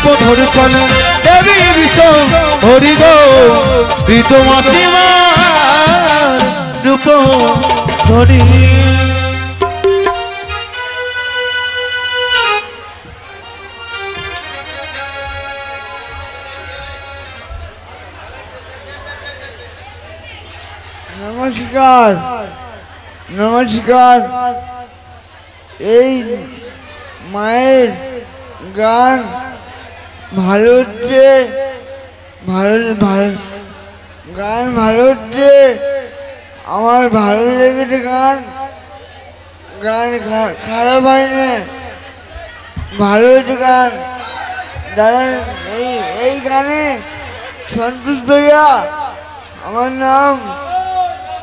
রূপ ধর্ষণ দেবী বিষ হরি গো বৃদ্ধ মাতৃমার রূপ ধরি নমস্কার নমস্কার এই মায়ের গান ভালো হচ্ছে গান ভালো হচ্ছে আমার ভালো লেগেছে গান খারাপ হয়নি ভালো হয়েছে গান দাদা এই গানে সন্তুষ্ট হইয়া আমার নাম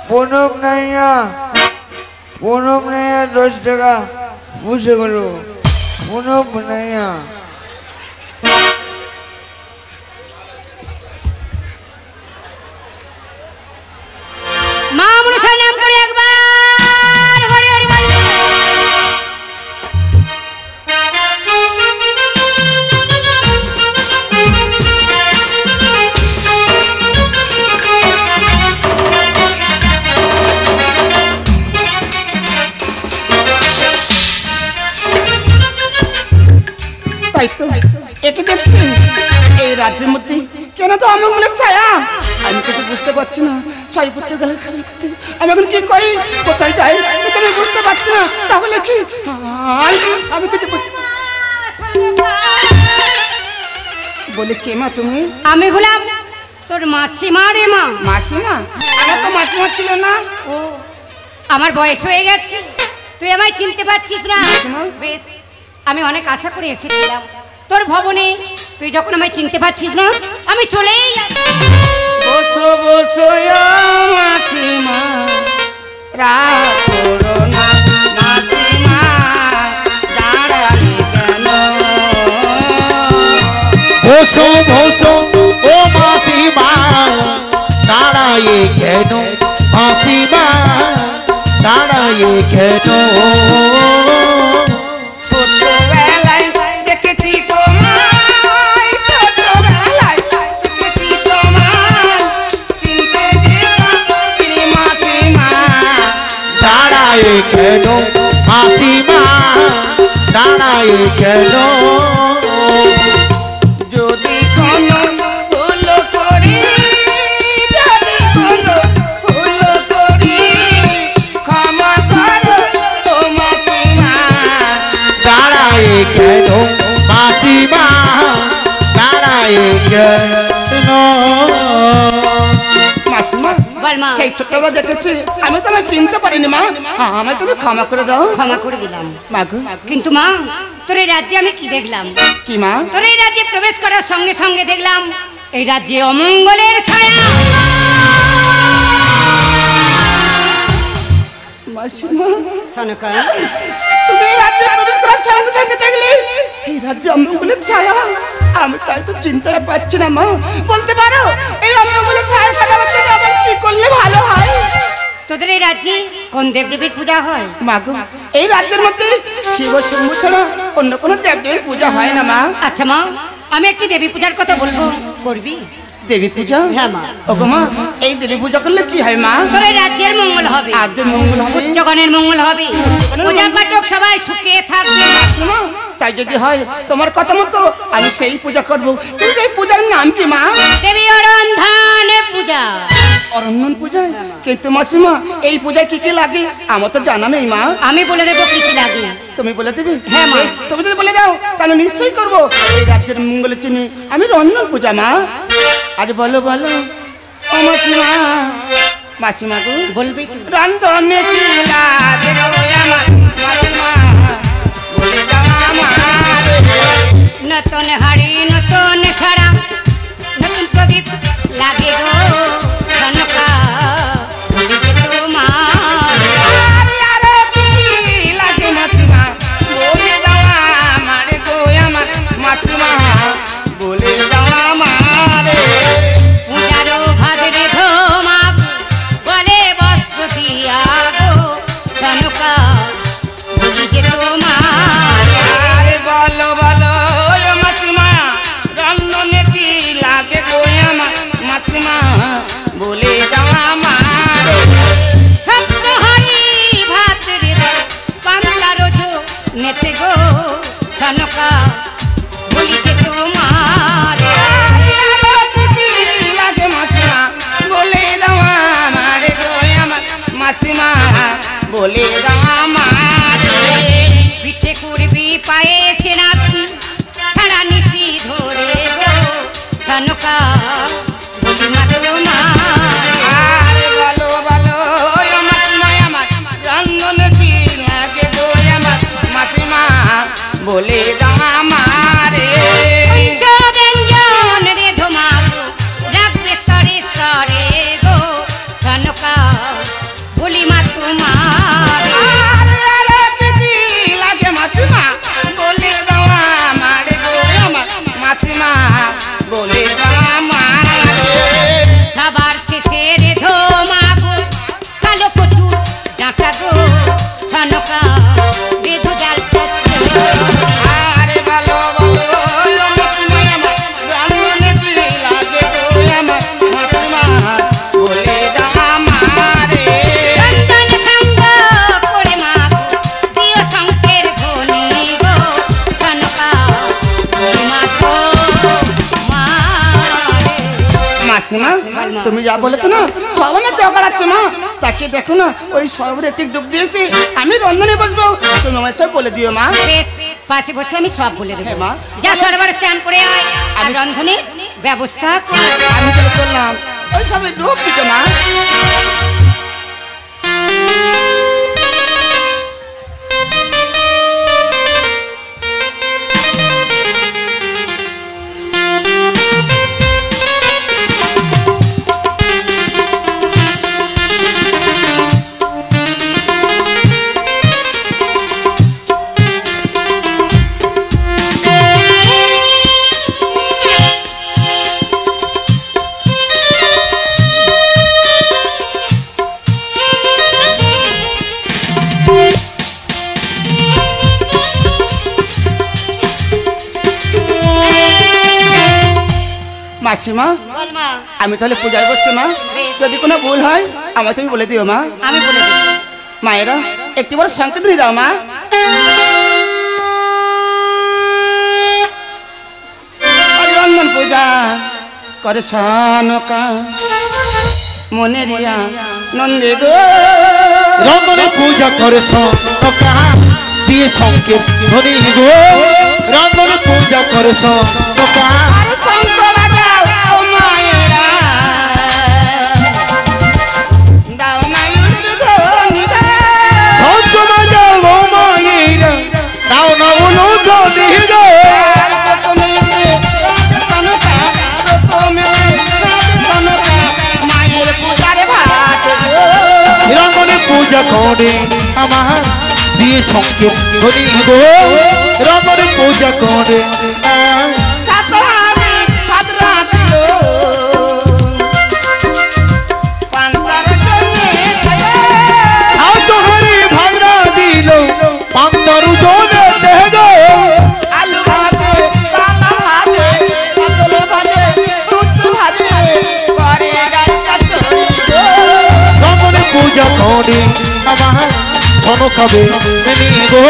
প্রণব নাইয়া 10 টাকা বুঝে গেল প্রণব নাইয়া মা মনসার নাম করে একবার হরি হরি বল তাই তো একে দেখছি এই রাজ্যের মধ্যে কেন তো অমঙ্গলের ছায়া আমি কিছু বুঝতে পারছি না ছয় পুত্র গেলে আমি এখন কি করি কোথায় যাই আমি বুঝতে পারছি না তাহলে কি আমি কিছু বলে কে মা তুমি আমি হলাম তোর মাসিমা রে মা মাসিমা আমার তো মাসিমা ছিল না ও আমার বয়স হয়ে গেছে তুই আমায় চিনতে পারছিস না বেশ আমি অনেক আশা করে এসেছিলাম তোর ভবনে তুই যখন আমায় চিনতে পারছিস না আমি চলেই বসো বসো মাসিমা রাত করো না মাসিমা দাঁড়ালে কেন বসো বসো ও মাসিমা দাঁড়ায়ে কেন মাসিমা দাঁড়ায়ে কেন কেন মাসিমা দাঁড়ায় কেন যদি কোনো ভুল করি ক্ষমা করো ও মাসিমা দাঁড়ায় কেন মাসিমা দাঁড়ায় কেন মাসিমা সেই ছোটবেলা দেখেছি আমি তোমায় চিনতে পারিনি মা আমি তুমি ক্ষমা করে দাও ক্ষমা করে দিলাম মাগো কিন্তু মা তোর এই রাজ্যে আমি কি দেখলাম কি মা তোর এই রাজ্যে প্রবেশ করার সঙ্গে সঙ্গে দেখলাম এই রাজ্যে অমঙ্গলের ছায়া মাসিমা সনকা তুমি এই রাজ্যে প্রবেশ করার সঙ্গে সঙ্গে দেখলে এই রাজ্যে অমঙ্গলের ছায়া আমি তাই তো চিন্তা পাচ্ছি না মা বলতে পারো এই অমঙ্গলের ছায়া কাটাবার জন্য আমার কি করলে ভালো হয় তোদের এই রাজ্যে কোন দেবদেবীর পূজা হয় মাগো এই রাজ্যের মধ্যে শিব শম্ভু ছাড়া অন্য কোনো দেবদেবীর পূজা হয় না মা আচ্ছা মা আমি একটি দেবী পূজার কথা বলবো করবি দেবী পূজা হ্যাঁ মা ওগো মা এই দেবী পূজা করলে কি হয় মা তোর এই রাজ্যের মঙ্গল হবে রাজ্যের মঙ্গল হবে পুত্রগণের মঙ্গল হবে পূজা পাঠক সবাই সুখে থাকবে তাই যদি হয় তোমার কথা মতো আমি সেই পূজা করবো কিন্তু সেই পূজার নাম কি মা দেবী অরন্ধন পূজা অরণ্যন পূজায় কিন্তু মাসিমা এই পূজায় কি কি লাগে আমার তো জানা নেই মা আমি বলে দেবো কি কি লাগে তুমি বলে দেবে হ্যাঁ মা তুমি যদি বলে দাও তাহলে নিশ্চয়ই করবো এই রাজ্যের মঙ্গলের জন্য আমি রন্ধন পূজা মা আজ বলো বলো ও মাসিমা মাসিমা গো বলবে রন্ধনে কি লাগে আমার মাসিমা বলে দাও আমার নতুন হাড়ি নতুন ছড়া নতুন প্রদীপ লাগে গো সনকা তোমার আরে কি লাগে মাসিমা বলে দাও আমার গো আমার মাসিমা বলে দাও আমার পূজারো ভাদ্রে ধোমাক বলে বস্ত্র দিয়া গো সনকা বলি যে তোমার আরে বলো বলো মাসিমা সনকা বলি মা তোমার আরে বলো বলো মাসিমা আমার রন্ধন কি লাগে গো আমার মাসিমা বলে দাও আমারে পঞ্চব্যঞ্জন রে ধমাগো রাখবে তরে তরে গো সনকা বলি মা তোমার আরে কি লাগে মাসিমা বলে দাও আমারে গো আমার মাসিমা বলে দাও আমারে খাবার শেষে রে ধমাগো কালো কচু ডাঁটা গো সনকা বেধু জাল আরে বলো বলো মাসিমা আমার রন্ধন কি লাগে গো আমার মাসিমা বলে দাও আমারে রঞ্জন সঙ্গ করে মা দিও শঙ্কের ধ্বনি গো সনকা বলি মা তোমার মাসিমা তুমি যা বলেছো না সব আমার দরকার আছে মা তাকে দেখো না ওই সরবরে একটু ডুব দিয়েছি আমি রন্ধনে বসবো তুমি আমার সব বলে দিও মা বেশ, পাশে বসে আমি সব বলে দেবো হ্যাঁ, মা। যা সরোবরে স্নান করে আয় আর রন্ধনের ব্যবস্থা কর। আমি চলে চললাম ওই সবে ডুব দিতে মা মাসিমা বল মা আমি তাহলে পূজায় বসছি মা বেশ। যদি কোনো ভুল হয় আমায় তুমি বলে দিও মা আমি বলে দেবো মায়েরা একটি বড় সংকেত নিয়ে দাও মা আজ রন্ধন পূজা করে সনকা মনে রিয়া নন্দে গো রন্ধনে পূজা করে সনকা দিয়ে শঙ্কের ধ্বনি গো রন্ধনে পূজা করে সনকা আর শঙ্খ বাজাও ও মায়েরা দাও না ধ্বনি গো শঙ্খ বাজাও ও মায়েরা দাও না বলো ধ্বনি গো আর তুমি সনকা তুমি সনকা মায়ের পূজারে ভাত গো রন্ধনে পূজা করে আমার দিয়ে শঙ্কের ধ্বনি গো রন্ধনে পূজা করে সাতহারে ভাদ্রা দিল পান্তার জন্যে সাতহারে ভাগরা দিল পান্তরু জনে দেহ আলু ভাজে কালা ভাজে পটল ভাজে রুটি ভাজে করে ডালটা চড়ি গো রন্ধনে পূজা করে আমার সনকাবে গো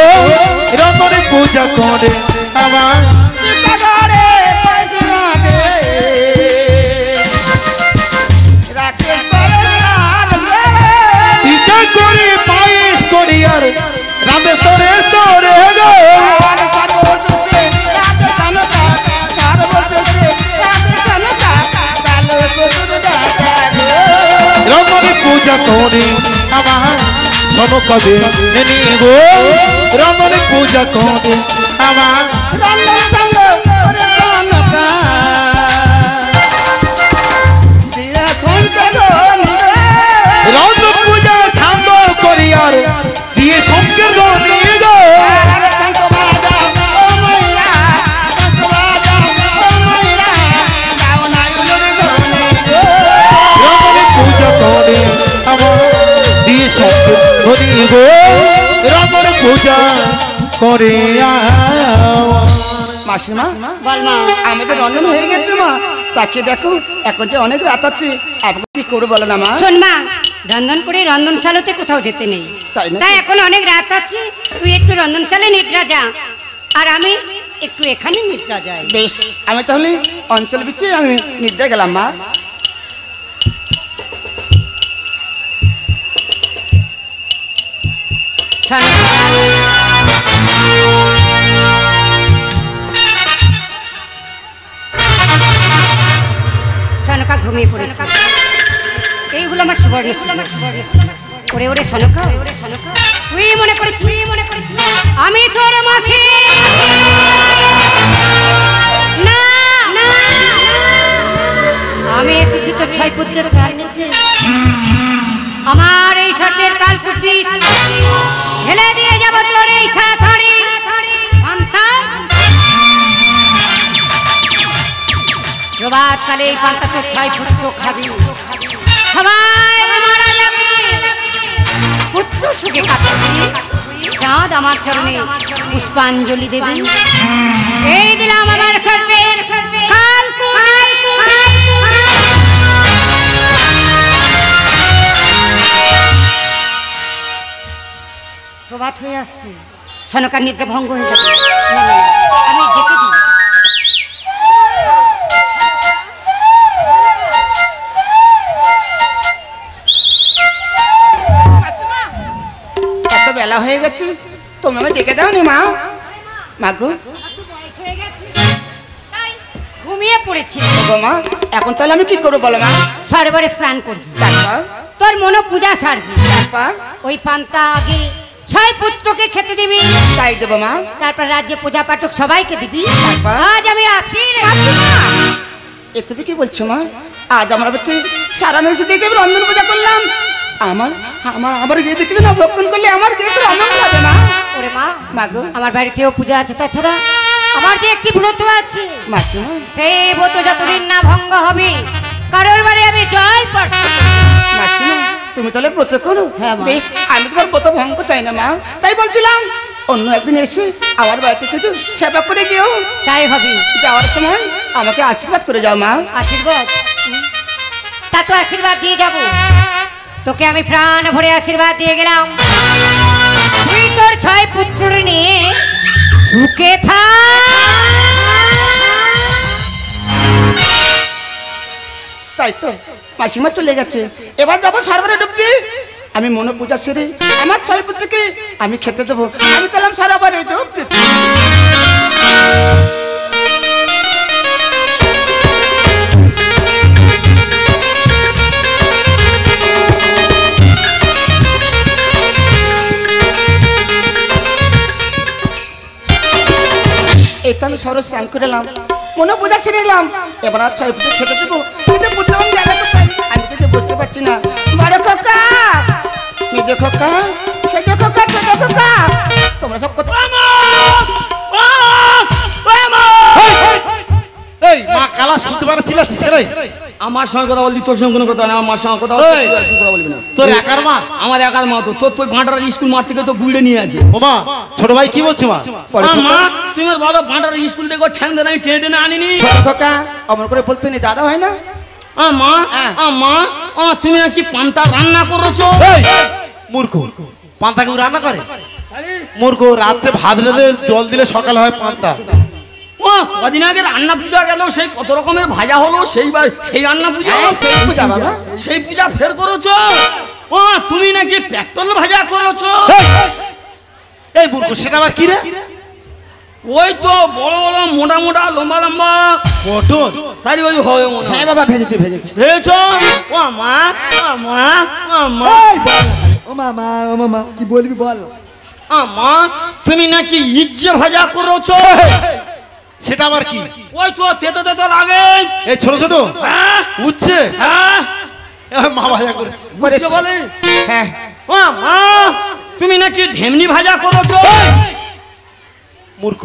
রন্ধনে পূজা করে আমার ঘরে পয়সা দে রাখে করে আর রে ইটা করে পায়েস করি আর রামেশ্বরে তোরে গো আর সর্বশেষে রাত সনকা সর্বশেষে রাত সনকা কালো কুকুর ডাকা গো রন্ধনে পূজা করে আমার সনকাবে গো রন্ধনে পূজা করে আমার রন্ধন সঙ্গ করে সনকা দিয়া শঙ্কর রন্ধ পূজা সাঙ্গ করি আর দিয়ে শঙ্কের ধ্বনি গো আর শঙ্খ বাজাও ও ময়রা শঙ্খ বাজাও ও ময়রা গাও না উলুর ধ্বনি গো রন্ধনে পূজা করে আমার দিয়ে শঙ্কের ধ্বনি গো রন্ধনে পূজা করে মাসিমা বল মা আমাদের রন্ধন হয়ে গেছে মা তাকে দেখো এখন যে অনেক রাত আছে আপনি কি করবো বলো না মা শোন মা রন্ধন করে রন্ধনশালাতে কোথাও যেতে নেই তাই না? তাই এখন অনেক রাত আছে তুই একটু রন্ধনশালায় নিদ্রা যা আর আমি একটু এখানে নিদ্রা যাই বেশ আমি তাহলে অঞ্চল বিচ্ছে আমি নিদ্রা গেলাম মা শোন ঘুমিয়ে পড়েছে। এই হলো আমার সুবর্ণ সুযোগ। ওরে ওরে সনকা, তুই মনে করেছিস আমি তোর মাসি? না না, আমি এসেছি তোর ছয় পুত্রের প্রাণ নিতে। আমার এই সর্বের কালকুপি ঢেলে দিয়ে যাব তোর এই সাথাড়ি পান্তা। প্রভাত কালে এই পান্তা তোর ছয় পুত্র খাবি, সবাই মারা যাবে। পুত্র সুখে কাটবি, চাঁদ আমার চরণে পুষ্পাঞ্জলি দেবে। এই দিলাম আমার সর্বের প্রভাত হয়ে আসছে, সনকার নিদ্রা ভঙ্গ হয়ে যাবে। আমি যেতে দিই। এত বেলা হয়ে গেছে, তুমি আমায় ডেকে দাও নি মা? মাগো ঘুমিয়ে পড়েছি মা, এখন তাহলে আমি কি করবো বলো মা? সরোবরে স্নান করবি, তারপর তোর মনো পূজা সারবি, তারপর ওই পান্তা আগে ছয় পুত্রকে খেতে দিবি, তাই দেবো মা। তারপর রাজ্যে পূজা পাঠক সবাইকে দিবি। আজ আমি আসি রে। এ তুমি কি বলছো মা? আজ আমার বাড়িতে সারা মেসে দেখে রন্ধন পূজা করলাম, আমার আমার আমার গিয়ে দেখে না ভক্ষণ করলে আমার গিয়ে তো রন্ধন হবে মা। ওরে মা, মাগো আমার বাড়িতেও পূজা আছে, তাছাড়া আমার যে একটি ব্রত আছে, মাসিমা সেই ব্রত যতদিন না ভঙ্গ হবে কারোর বাড়ি আমি জল পড়ছি। মাসিমা তুমি তাহলে ব্রত করো। হ্যাঁ মা। বেশ, আমি তোমার ব্রত ভঙ্গ চাই না মা, তাই বলছিলাম অন্য একদিন এসে আমার বাড়িতে কিছু সেবা করে গিয়েও তাই হবে। যাওয়ার সময় আমাকে আশীর্বাদ করে যাও মা। আশীর্বাদ? তা তো আশীর্বাদ দিয়ে যাব, তোকে আমি প্রাণ ভরে আশীর্বাদ দিয়ে গেলাম। তুই তোর ছয় পুত্র নিয়ে সুখে থাক। তাই তো মাসিমা চলে গেছে, এবার যাবো সরবরে ডুবতে। আমি মনো পূজা সেরে আমার ছয় পুত্রকে আমি খেতে দেবো। আমি চলাম সরবরে ডুবতে। এই তো আমি সরো স্নান করে এলাম, মনে পূজা সেরে এলাম, এবার আর ছয় পুজো খেতে দেবো। কিন্তু পুজো আমি কিন্তু বুঝতে পারছি না। বড় খোকা, মেজো খোকা, ছোট খোকা, ছোট খোকা, তোমরা সব কথা এই মা কালা শুনতে পারছিস রে? আমার সঙ্গে কথা বলবি, তোর সঙ্গে কোনো কথা না। আমার সঙ্গে কথা বলবি, কথা বলবি না। তোর একার মা? আমার একার মা তো। তোর ভাঁটার স্কুল মাঠ থেকে তো গুড়ে নিয়ে আছে। ও মা, ছোট ভাই কি বলছো মা? মা তুমি বলো ভাঁটার স্কুল থেকে ঠ্যাং দেন, আমি টেনে টেনে আনিনি। ছোট খোকা অমন করে বলতে নেই, দাদা হয় না? মা মা তুমি নাকি পান্তা রান্না করেছো? মূর্খ, পান্তা কেউ রান্না করে? মূর্খ, রাত্রে ভাত রেঁধে জল দিলে সকাল হয় পান্তা। কদিন আগে রান্না পূজা গেল, সেই কত রকমের ভাজা হলো, সেই রান্না পূজা, সেই পূজা ফের করেছো? তুমি নাকি পেট্রোল ভাজা করেছো? এই মূর্খ, সেটা আবার কি রে? ওই তো বড় বড় মোটা মোটা লম্বা লম্বা পটল। তাই ওই হয় মনে হয়। হ্যাঁ বাবা, ভেজেছি ভেজেছি। ভেবেছো? ও মা, ও মা, ও মা, ও মামা, ও মামা, কি বলবি বল। মা তুমি নাকি ইচ্ছে ভাজা করেছো? সেটা আবার কি? ওই তো তেতো তেতো লাগে, এই ছোট ছোট হ্যাঁ উচ্ছে হ্যাঁ মা ভাজা করেছে। করেছে বলে। হ্যাঁ ও মা তুমি নাকি ঢেমনি ভাজা করেছো? মূর্খ,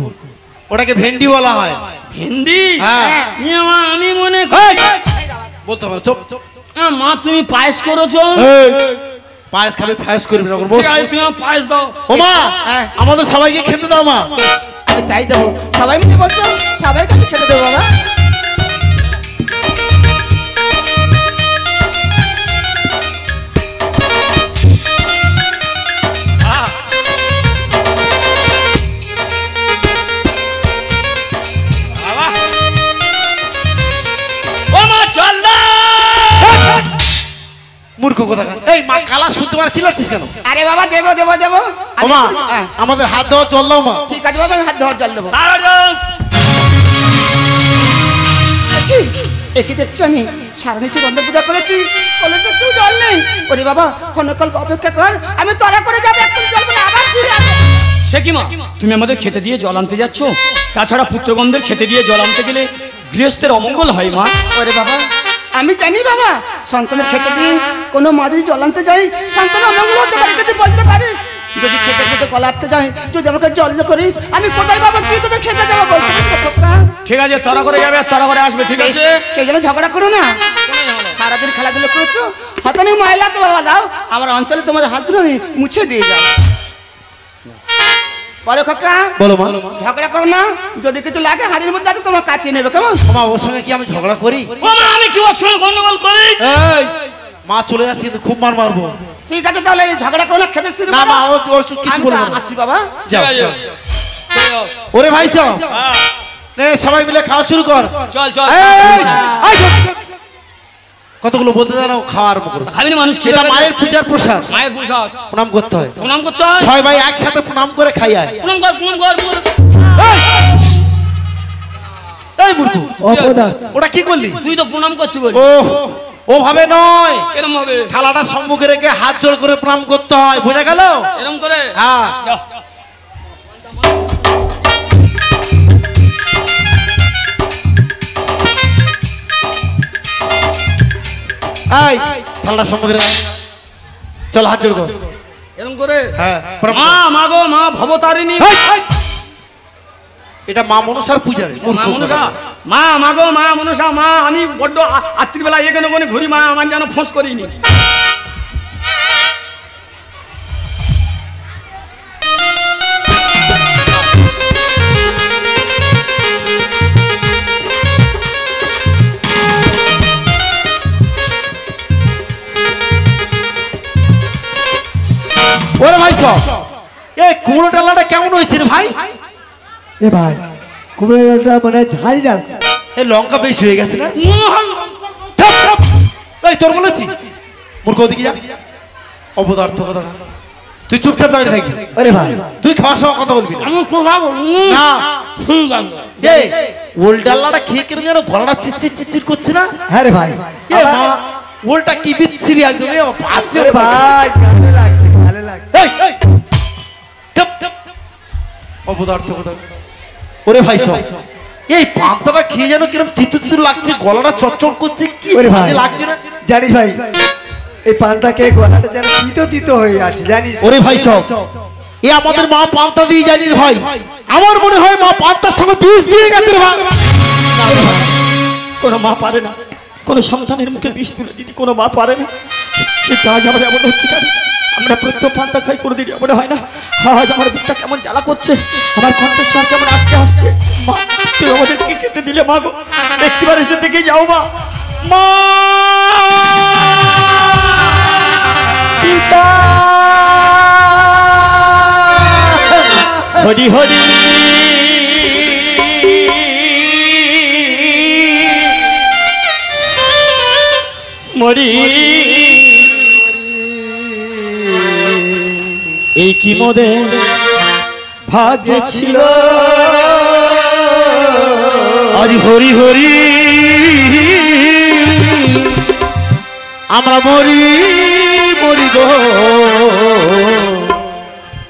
ওটাকে ভেন্ডি বলা হয়। ভেন্ডি? হ্যাঁ। আমি মনে বলতে পারো, চুপ। মা তুমি পায়েস করেছো? পায়েস খাবে, পায়েস করবি না করবো। ঠিক আছে, তুমি আমার পায়েস দাও। ও মা, আমাদের সবাইকে খেতে দাও মা। আমি তাই দেবো, সবাই মিলে বলছো, সবাই কাছে খেতে দেবো বাবা। মূর্খ কোথাকার। এই মা কালা শুনতে পারে, চিল্লাচ্ছিস কেন? আরে বাবা দেবো দেবো দেবো। ও মা, আমাদের হাত দেওয়া জল দাও মা। ঠিক আছে বাবা, আমি হাত ধোয়ার জল দেবো। একে দেখছো আমি সারা নিচে বন্ধ পূজা করেছি, কলেজে কেউ জল নেই। ওরে বাবা ক্ষণকাল অপেক্ষা কর, আমি তরা করে যাবো, একটু জল করে আবার ফিরে আসবো। সে কি মা, তুমি আমাদের খেতে দিয়ে জল আনতে যাচ্ছ? তাছাড়া পুত্রগণদের খেতে দিয়ে জল আনতে গেলে গৃহস্থের অমঙ্গল হয় মা। ওরে বাবা আমি জানি বাবা, সন্তানের খেতে দিয়ে কোনো মা যদি জল আনতে যাই সন্তান অমঙ্গল হতে পারে, যদি বলতে পারিস। যদি খেতে খেতে গলা আটকে যায়, যদি আমাকে জল করিস, আমি কোথায় বাবা তুই তোদের খেতে যাবো বলতে পারিস? ঠিক আছে, তরা করে যাবে আর তরা করে আসবে, ঠিক আছে? কেউ যেন ঝগড়া করো না। সারাদিন খেলাধুলো করেছো, হাতে অনেক ময়লা আছে বাবা, দাও আমার অঞ্চলে তোমাদের হাতগুলো আমি মুছে দিয়ে যাও। বলো কাকা, বলো মা। ঝগড়া করো না, যদি কিছু লাগে হাড়ির মধ্যে আছে তোমার কাটিয়ে নেবে, কেমন? মা ওর সঙ্গে কি আমি ঝগড়া করি? ও মা, আমি কি ওর সঙ্গে গন্ডগোল করি? এই মা চলে যাচ্ছে কিন্তু খুব মার মারবো। ঠিক আছে তাহলে ঝগড়া করো না, খেতে শুরু না করো। মা ওর কিছু বলবো না। আসছি বাবা। যাও ঠিক আছে। যাও। ওরে ভাই সব হ্যাঁ, নে সবাই মিলে খাওয়া শুরু কর। চল চল। এই কতগুলো বলতে জানো খাওয়া আরম্ভ করো। খাবি না মানুষ খেয়ে এটা যাবে। মায়ের পূজার প্রসাদ, মায়ের প্রসাদ প্রণাম করতে হয়। প্রণাম করতে হয়। ছয় ভাই একসাথে প্রণাম করে খাই আয়। প্রণাম কর, প্রণাম কর, প্রণাম কর। এই মূর্খ, অপদার্থ। ওটা কি করলি? তুই তো প্রণাম করতে বলি। ও ওভাবে নয়, এরম হবে, থালাটা সম্মুখে রেখে হাত জোড় করে প্রণাম করতে হয়, বোঝা গেল? এরম করে। হ্যাঁ। যাও। এই থালাটা সম্মুখে রেখে চল হাত জোড় কর। এরম করে। হ্যাঁ প্রণাম মা, কর। মা গো মা ভবতারিণী। এটা মা মনসার পূজারি। মা মনসা, মা মা গো মা মনসা, মা আমি বড্ড রাত্রিবেলা এখানে ওখানে ঘুরি, মা আমার যেন ফোঁস করিনি। ওরে ভাই সব এই কুমড়ো ডালাটা কেমন হয়েছে রে ভাই? এ ভাই কুমড়োটা মানে ঝাল ঝাল। এই লঙ্কা বেশি হয়ে গেছে না? এই তোর বলেছি মূর্খ, ওদিকে যা, অপদার্থ কথা। তুই চুপচাপ দাঁড়িয়ে থাকবি। আরে ভাই তুই খাওয়ার সময় কথা বলবি না। আমি কথা বলি না ঠিক আছে। এই ওল ডাল্লাটা খেয়ে কেন যেন গলাটা চিচির চিচির করছে না? হ্যাঁ রে ভাই। এ মা ওলটা কি বিচ্ছিরি একদম, এ বাচ্চা আরে ভাই ভালো লাগছে, ভালো লাগছে। এই এই টপ টপ অপদার্থ কথা। ওরে ভাই সব এই পান্তাটা খেয়ে যেন কিরকম তিতু তিতু লাগছে, গলাটা চচ্চড় করছে, কি ওরে ভাই বাজে লাগছে না? জানিস ভাই এই পানটাকে গলাটা যেন তিতো তিতো হয়ে আছে জানিস। ওরে ভাই সব এ আমাদের মা পান্তা দিয়ে জানিস ভাই, আমার মনে হয় মা পান্তার সঙ্গে বিষ দিয়ে গেছে রে ভাই। কোনো মা পারে না কোনো সন্তানের মুখে বিষ তুলে দিতে, কোনো মা পারে না। কিন্তু আজ আমার এমন হচ্ছে কেন? আমরা প্রত্যেক পান্তা খাই, কোনোদিন এমন হয় না। আজ আমার বুকটা কেমন জ্বালা করছে, আমার কণ্ঠস্বর কেমন আটকে আসছে। মা তুই আমাদের কি খেতে দিলে মা গো? একটিবার এসে দেখে যাও মা। মা পিতা হরি হরি মরি, এই কি মোদের ভাগ্যে ছিল। আজ হরি হরি আমরা মরি মরি গো,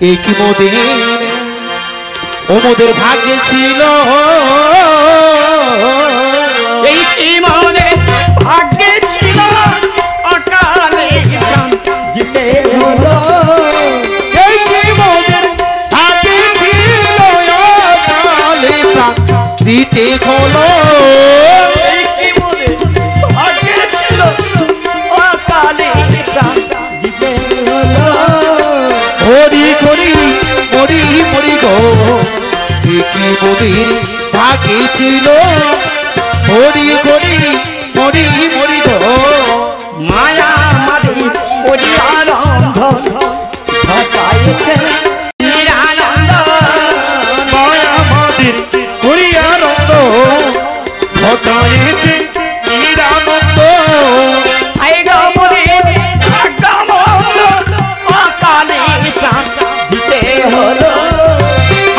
এই কি মোদের ও মোদের ভাগ্যে ছিল। এই কি মোদের ভাগ্যে ছিল, অকালে প্রাণ দিতে হলো। এই কি মোদের ভাগ্যে ছিল, অকালে প্রাণ দিতে হলো। এই কি মোদের ভাগ্যে ছিল, অকালে প্রাণ দিতে হলো। হরি হরি মরি মরি গো, এই কি মোদের ভাগ্যে ছিল। হরি হরি মরি মরি গো, মায়া মারি পরিয়ানন্দ ঘটাইছে নিরানন্দ। মায়া মাদের হরিয়ানন্দ ঘটাইছে নিরানন্দ। আই গো মনে ভাগ্যমন্দ, অকালে প্রাণ দিতে হলো।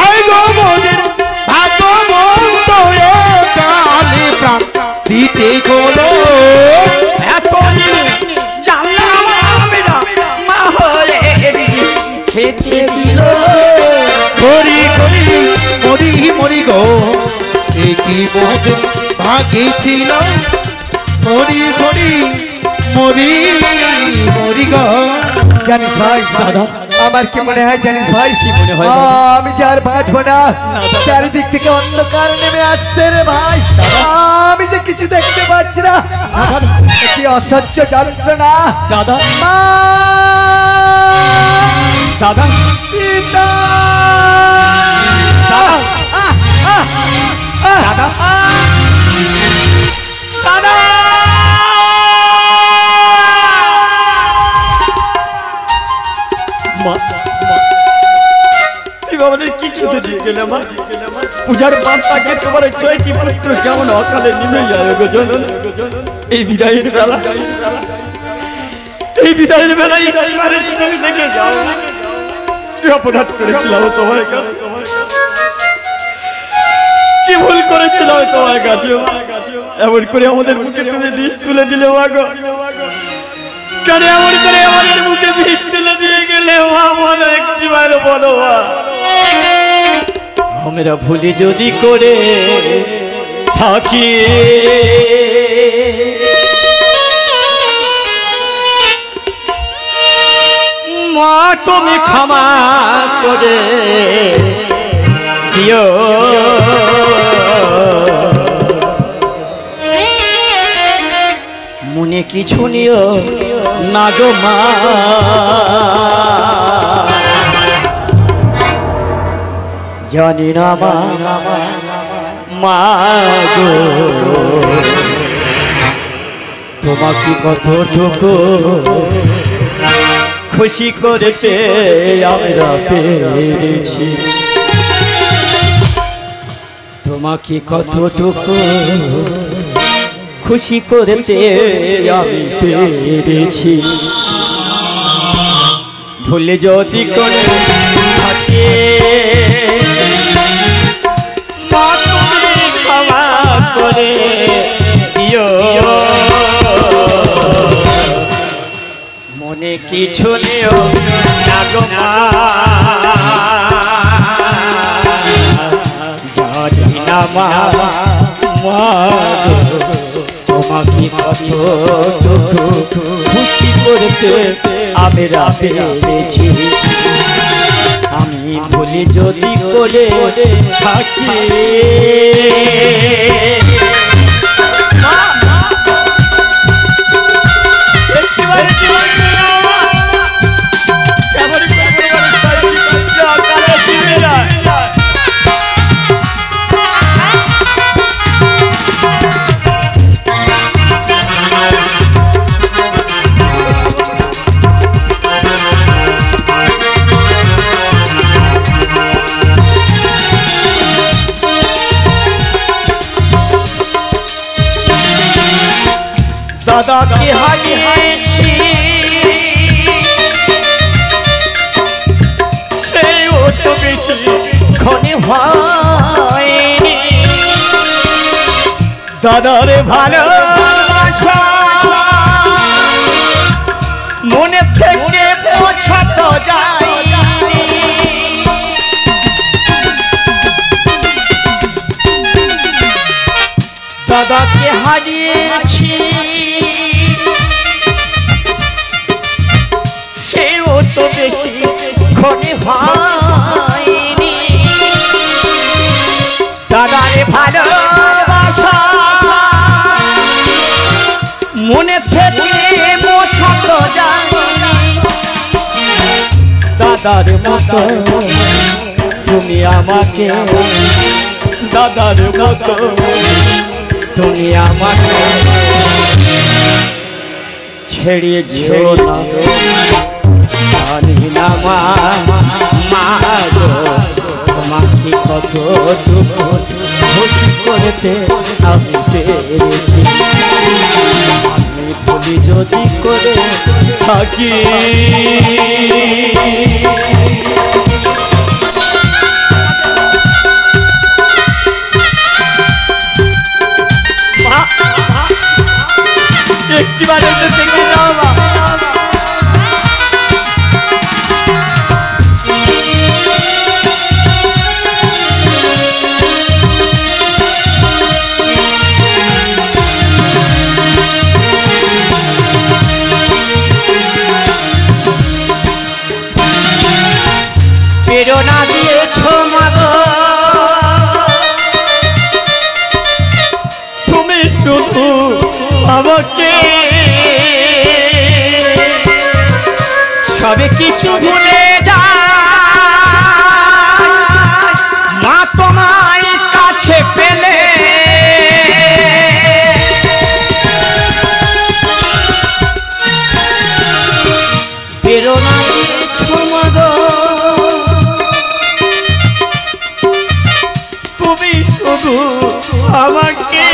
হাই গো মোদের ভাগ্যমন্দ, কালে প্রাণ দিতে হলো। বহুদিন ভাগে ছিল মরি মরি মরি মরি গো। জানিস ভাই দাদা আমার কি মনে হয় জানিস ভাই কি মনে হয় আমি যে আর বাঁচবো না, চারিদিক থেকে অন্ধকার নেমে আসছে রে ভাই, আমি যে কিছু দেখতে পাচ্ছি না, কি অসহ্য যন্ত্রণা। দাদা মা! দাদা পিতা! দাদা দাদা আমাদের কি খেতে দিয়ে গেলে মা? পূজার পান্তাকে তোমার ছয়টি পুত্র কেমন অকালে নেমে যায় গো জনন। এই বিদায়ের বেলা, এই বিদায়ের বেলায় তুমি দেখে যাও, কি অপরাধ করেছিলাম তোমার কাছে, কি ভুল করেছিলাম তোমার কাছে, এমন করে আমাদের মুখে তুমি বিষ তুলে দিলে মা গো। কেন এমন করে আমাদের মুখে বিষ তুলে দিয়ে গেলে মা? বলো একটিবার বলো মা। আমরা ভুলে যদি করে থাকি মা তুমি ক্ষমা করে দিও। মনে কিছু নিও না গো মা, জানি না মা গো তোমাকে কতটুকু খুশি করেছে আমরা পেরেছি, তোমাকে কতটুকু খুশি করতে আমি পেরেছি। ভুলে যদি কোনো থাকে মা তুমি ক্ষমা করে দিও। মনে কিছু নিও না গো মা, জানি না মা তোমাকে কতটুকু খুশি করতে আমরা পেরেছি। আমি ভুলে যদি করে থাকি দাদাকে হারিয়েছি সেও তো বেশি ক্ষণে হয়নি, দাদার ভালোবাসা মনে থেকে পৌঁছাতে যায়নি। দাদাকে হারিয়েছি সেও তো বেশি ক্ষণে হয়নি, দাদার ভালোবাসা মনে থেকে মোছাতে যায়নি। দাদার মতো তুমি আমাকে, দাদার মতো তুমি আমাকে ছেড়ে যেও না, জানি না মা গো তোমাকে কতটুকু খুশি করতে আমি পেরেছি। আমি ভুলি যদি করে থাকি একটিবারে দেখে যাও মা। শুধু আমাকে সবে কিছু ভুলে যা মা তোমায় কাছে পেলে প্রেরণা তুমি শুধু আমাকে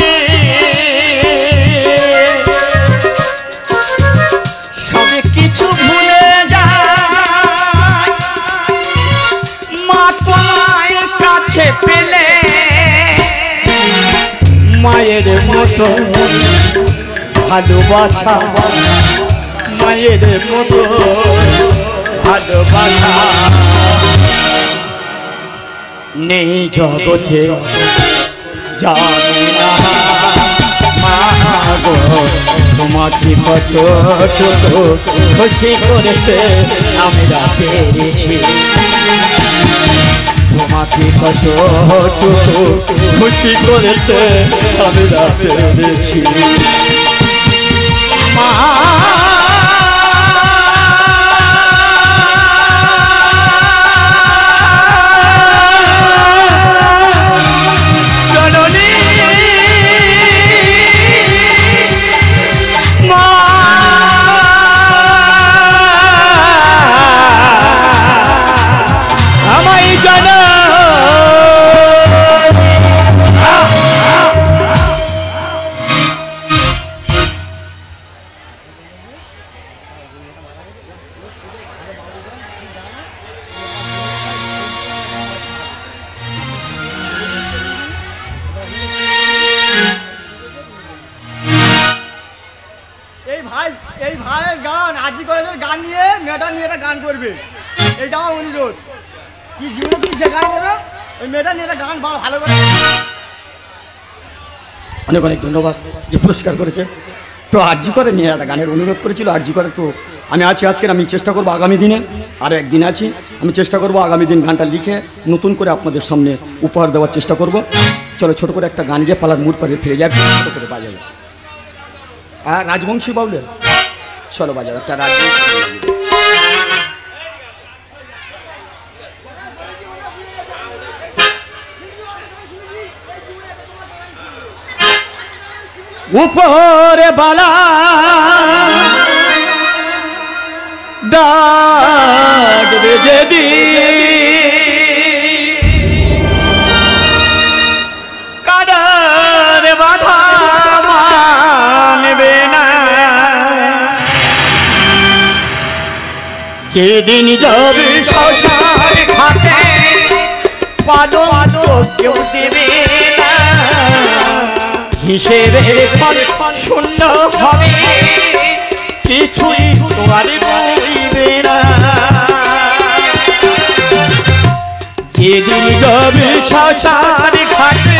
সবে কিছু ভুলে যায় মা তোমায় কাছে পেলে মায়ের মতো ভালোবাসা মায়ের মতো ভালোবাসা নেই জগতে জানি না মা গো তোমাকে কত খুশি করেছে আমরা পেরেছি তোমাকে কত খুশি করেছে আমরা পেরেছি মা এই ভাইয়ের গান আজি কলেজের গান নিয়ে মেয়েটা নিয়ে একটা গান করবে, এইটা আমার অনুরোধ। কি জীবনে কি সে গান দেবে, ওই মেয়েটা নিয়ে একটা গান ভালো করে। অনেক অনেক ধন্যবাদ যে পুরস্কার করেছে। তো আরজি করে নিয়ে একটা গানের অনুরোধ করেছিল, আরজি করে তো আমি আছি আজকে। আমি চেষ্টা করবো আগামী দিনে, আরও একদিন আছি, আমি চেষ্টা করবো আগামী দিন গানটা লিখে নতুন করে আপনাদের সামনে উপহার দেওয়ার চেষ্টা করব। চলো ছোটো করে একটা গান গিয়ে পালার মুড পারে ফিরে যাক, ছোটো করে বাজাই। আর রাজবংশী বাউলের চলো বাজাও একটা রাজবংশী। উপরে বালা ডাকবে যদি কাদার বাধা মানবে না, যেদিন যাবে শ্মশান ঘাটে পালন কেউ দেবে না, হিসেবে শূন্য হবে কিছুই তোমার বইবে না, যেদিন যাবে শ্মশান ঘাটে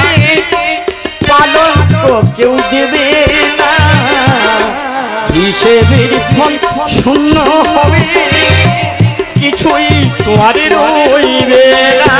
পালন কেউ দেবে না, হিসেবে শূন্য হবে কিছুই তোমার রইবে না।